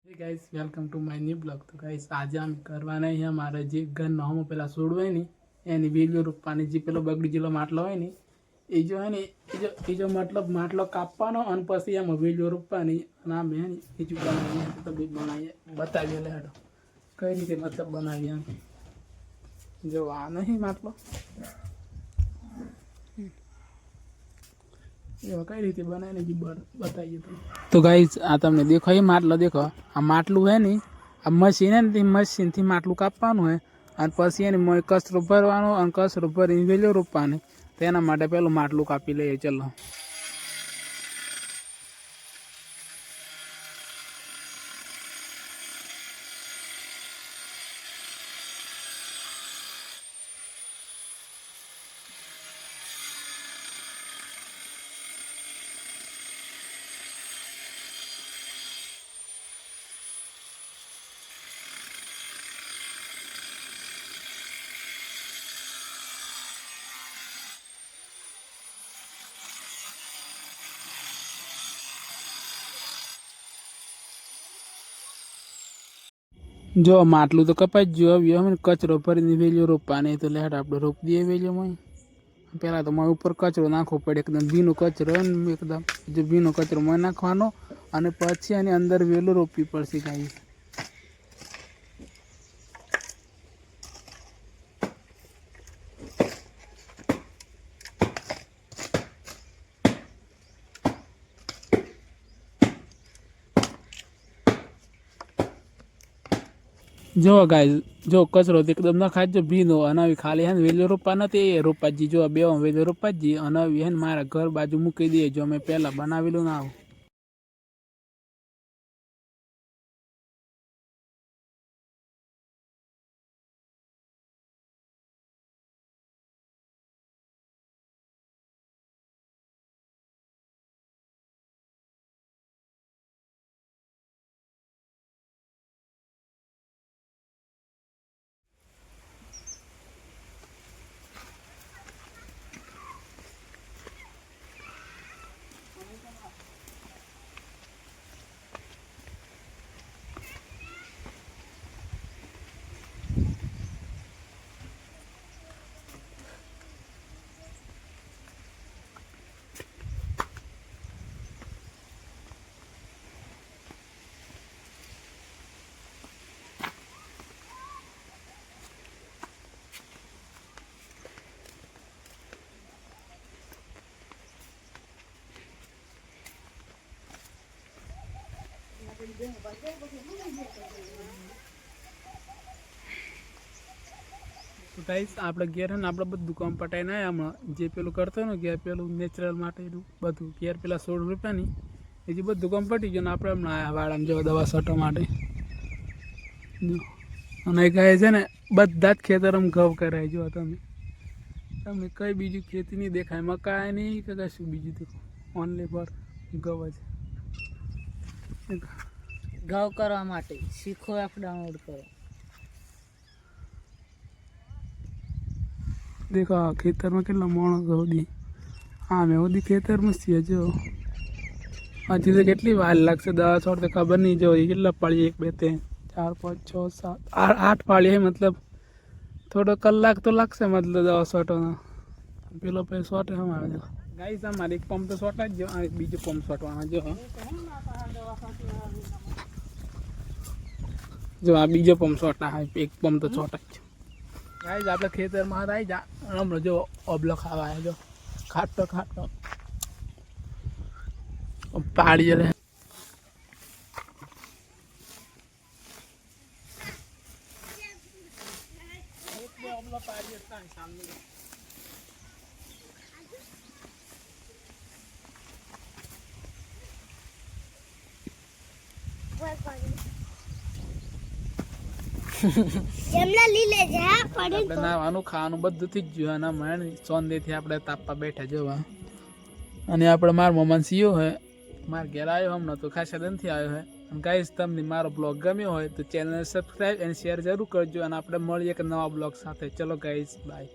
Guys welcome to my new blog. तो guys आज हम करवाना है हमारे जे घर न हम पेला छोड़वाय नहीं एनी वीडियो रूपानी जे पेलो बगड़ी जेलो માટલો હોય ને એ જો હે ને એ જો મતલબ માટલો કાપવાનો અને પછી એમાં વીડિયો રૂપવાની અને આ મેં બીજું બનાવીએ તો બી બનાવીએ બતાવીએ લે હેડો કઈ રીતે મતલબ બનાવીએ આમ જો આ નહીં માટલો એવા કઈ રીતે બનાવીને બી बताइए तो गाइस आ तमने देखो ये માટલો देखो आ માટલું है नहीं आ मशीन है ने मशीन थी માટલું કાપવાનું है અને પછી એને મોય કચરો ભરવાનો અને કચરો ભરીને વેલ્યો રોપવાની તેના માટે પેલું માટલું કાપી લઈએ ચલો। जो માટલું તો કપાઈ જ ગયું હવે અમે કચરો ભરીને વેલ્યો રોપવાની તો લેટ આપણે રોપ દઈએ વેલ્યોમાં પહેલાં તો મોય ઉપર કચરો નાખવો પડે એકદમ ભીનો કચરો એકદમ જો ભીનો કચરો મોય નાખવાનો અને પછી આની અંદર વેલો રોપવી પડશે ગાઈસ। जो गाइस जो कचरो एकदम न खाज जो भीनो અને ખાલી હે વેલો રોપા નથી એ રોપાજી જો બે વેલો રોપાજી અને હે મારા ઘર બાજુ મૂકી દે જો મેં પહેલા બનાવેલું ના આવું। तो गाइस આપણે ઘેર ને આપણે બધું કામ પટાઈને આયા હમણાં જે પેલું કરતો ને ઘેર પેલું નેચરલ માટેનું બધું ઘેર પેલા 16 રૂપિયાની એ જે બધું કામ પટી ગયું ને આપણે હમણાં આયા વાળામાં જેવા દવા છાંટવા માટે અને ગાય છે ને બધા જ ખેતરમાં ઘઉં કરાય જો તમે તમને કઈ બીજું ખેતી નહીં દેખાય મકાઈ નહીં કે કશું બીજું તો ઓનલી ફોર ઘઉં જ ઘઉં કરવા માટે શીખો એપ ડાઉનલોડ કરો। देखो खेतर में કેટલા માણસ હોદી હા મેં હોદી ખેતર में છીએ જો હજી તો કેટલી વાર લાગશે 10 છોડ તો ખબર નહીં જો કેટલા પાળી 1 2 3 4 5 6 7 8 પાળી है मतलब थोड़ा कलाक तो लगसे मतलब 10 છોટો પેલો પે છોટે હમારે જો गाइस हमारे एक पंप तो છોટા જ જો આ બીજો पंप છોટવાનો જો जो आ बीजो पंप छोटा है एक पंप तो छोटा गाइस आप खेतर में आई जा हम जो ओबलो खावा है जो खाटो खाटो पहाड़ी रहे જમલા લીલે જા પડે તો નાવાનું ખાવાનું બધું થઈ જ ગયું અને મને સોંદેથી આપણે તાપવા બેઠા જોવા અને આપણે માર મમ્મા સીયો હે માર ઘેર આવ્યો હમણાં તો ખાસા દિનથી આવ્યો હે અને ગાઈસ તમને મારો બ્લોગ ગમ્યો હોય તો ચેનલ સબસ્ક્રાઇબ અને શેર જરૂર કરજો અને આપણે મળીએ એક નવા બ્લોગ સાથે। ચલો ગાઈસ બાય।